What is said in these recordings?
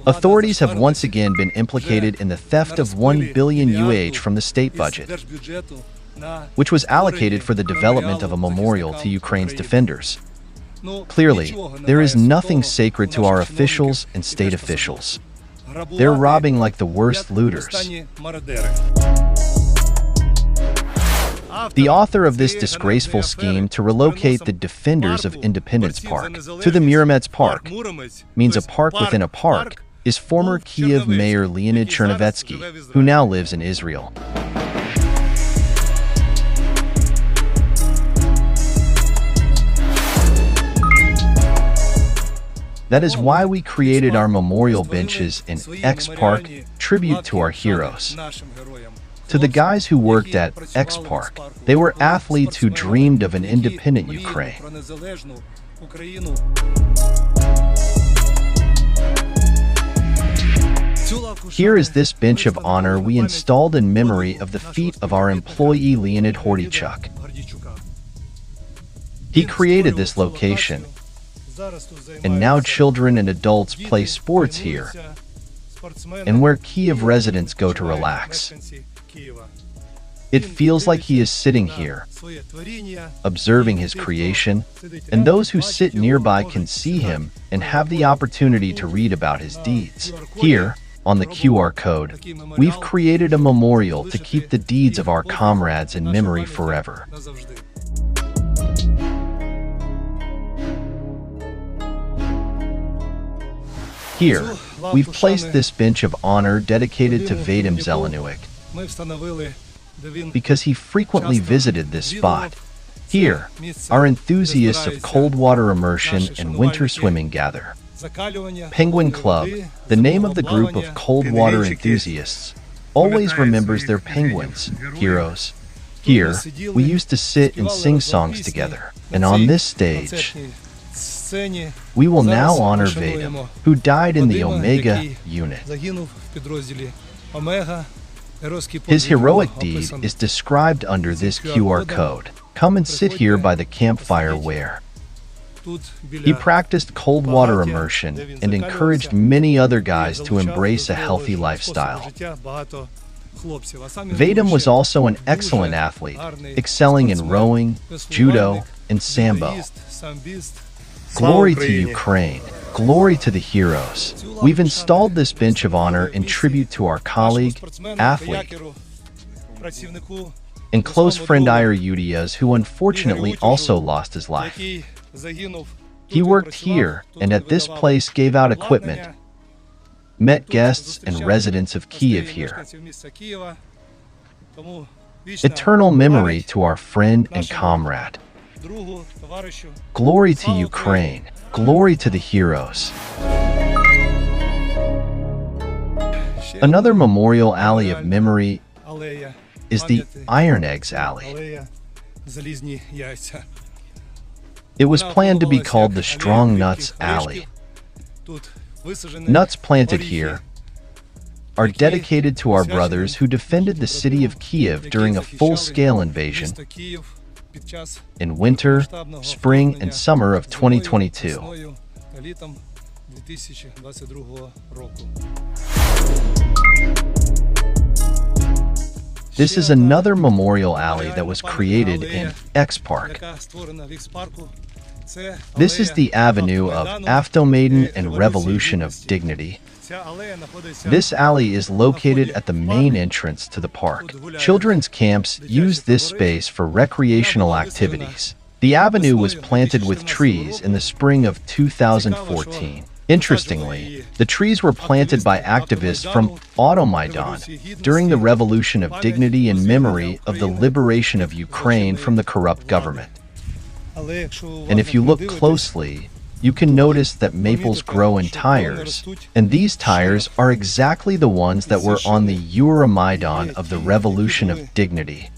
Authorities have once again been implicated in the theft of 1 billion UH from the state budget, which was allocated for the development of a memorial to Ukraine's defenders. Clearly, there is nothing sacred to our officials and state officials. They're robbing like the worst looters. The author of this disgraceful scheme to relocate the defenders of Independence Park to the Remembrance Park, means a park within a park, is former Kyiv Mayor Leonid Chernovetsky, who now lives in Israel. That is why we created our memorial benches in X Park, tribute to our heroes. To the guys who worked at X Park, they were athletes who dreamed of an independent Ukraine. Here is this bench of honor we installed in memory of the feat of our employee Leonid Hordychuk. He created this location, and now children and adults play sports here, and where Kyiv residents go to relax. It feels like he is sitting here, observing his creation, and those who sit nearby can see him and have the opportunity to read about his deeds. Here, on the QR code, we've created a memorial to keep the deeds of our comrades in memory forever. Here, we've placed this bench of honor dedicated to Vadim Zeleniuk, because he frequently visited this spot. Here, our enthusiasts of cold water immersion and winter swimming gather. Penguin Club, the name of the group of cold water enthusiasts, always remembers their penguins, heroes. Here, we used to sit and sing songs together, and on this stage, we will now honor Vadim, who died in the Omega unit. His heroic deed is described under this QR code. Come and sit here by the campfire where he practiced cold water immersion and encouraged many other guys to embrace a healthy lifestyle. Vadim was also an excellent athlete, excelling in rowing, judo, and sambo. Glory to Ukraine. Glory to the heroes. We've installed this bench of honor in tribute to our colleague, athlete, and close friend Ira Udias, who unfortunately also lost his life. He worked here and at this place gave out equipment, met guests and residents of Kyiv here. Eternal memory to our friend and comrade. Glory to Ukraine. Glory to the heroes. Another memorial alley of memory is the Iron Eggs Alley. It was planned to be called the Strong Nuts Alley. Nuts planted here are dedicated to our brothers who defended the city of Kyiv during a full-scale invasion in winter, spring, and summer of 2022. This is another memorial alley that was created in X Park. This is the avenue of Avtomaiden and Revolution of Dignity. This alley is located at the main entrance to the park. Children's camps use this space for recreational activities. The avenue was planted with trees in the spring of 2014. Interestingly, the trees were planted by activists from Automaidan during the Revolution of Dignity in memory of the liberation of Ukraine from the corrupt government. And if you look closely, you can notice that maples grow in tires, and these tires are exactly the ones that were on the Euromaidan of the Revolution of Dignity.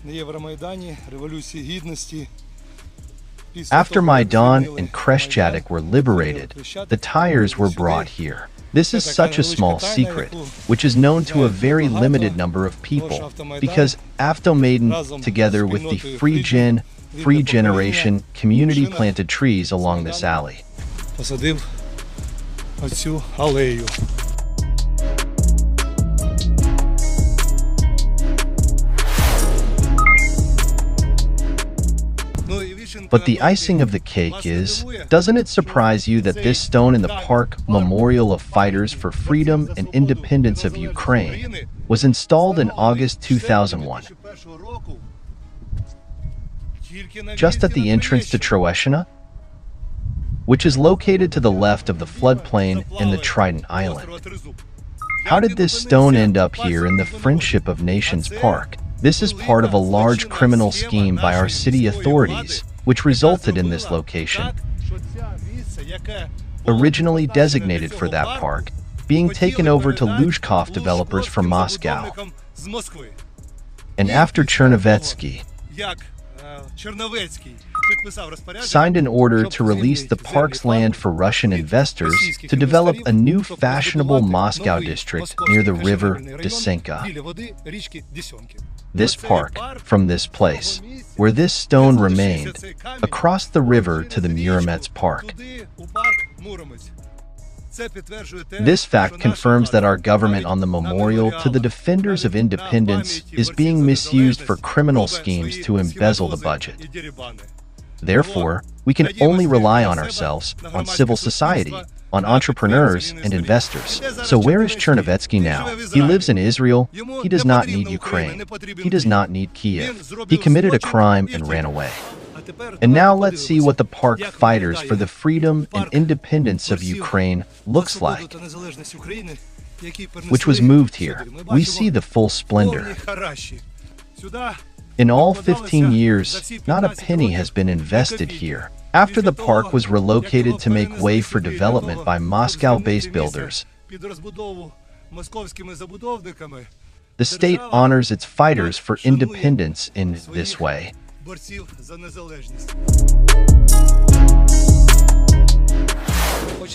After Maidan and Khreshchatyk were liberated, the tires were brought here. This is such a small secret, which is known to a very limited number of people, because Avtomaiden, together with the Free Generation community, planted trees along this alley. But the icing of the cake is, doesn't it surprise you that this stone in the park, Memorial of Fighters for Freedom and Independence of Ukraine, was installed in August 2001, just at the entrance to Troeshina, which is located to the left of the floodplain and the Trident Island? How did this stone end up here in the Friendship of Nations Park? This is part of a large criminal scheme by our city authorities, which resulted in this location, originally designated for that park, being taken over to Luzhkov developers from Moscow. And after Chernovetsky signed an order to release the park's land for Russian investors to develop a new fashionable Moscow district near the river Desenka. This park, from this place, where this stone remained, across the river to the Muromets Park. This fact confirms that our government on the memorial to the defenders of independence is being misused for criminal schemes to embezzle the budget. Therefore, we can only rely on ourselves, on civil society, on entrepreneurs and investors. So where is Chernovetsky now? He lives in Israel. He does not need Ukraine. He does not need Kiev. He committed a crime and ran away. And now let's see what the park fighters for the freedom and independence of Ukraine looks like, which was moved here. We see the full splendor. In all 15 years, not a penny has been invested here. After the park was relocated to make way for development by Moscow-based builders, the state honors its fighters for independence in this way.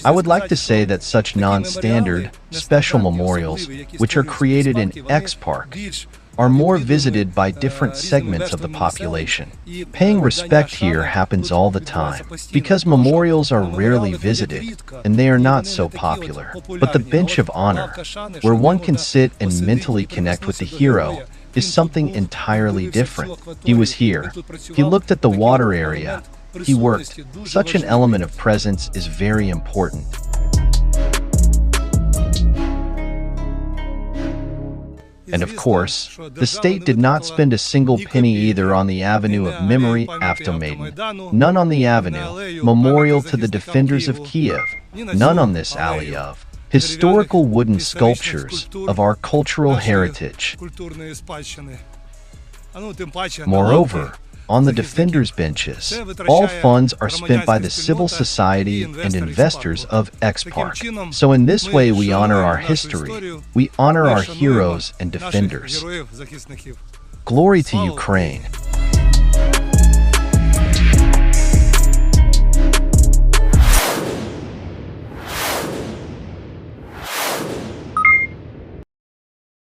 I would like to say that such non-standard, special memorials, which are created in X Park, are more visited by different segments of the population. Paying respect here happens all the time, because memorials are rarely visited, and they are not so popular. But the bench of honor, where one can sit and mentally connect with the hero, is something entirely different. He was here. He looked at the water area. He worked. Such an element of presence is very important. And of course, the state did not spend a single penny either on the Avenue of Memory after Maiden, none on the Avenue, Memorial to the Defenders of Kiev, none on this alley of historical wooden sculptures of our cultural heritage. Moreover, on the defenders' benches, all funds are spent by the civil society and investors of X Park. So in this way we honor our history, we honor our heroes and defenders. Glory to Ukraine!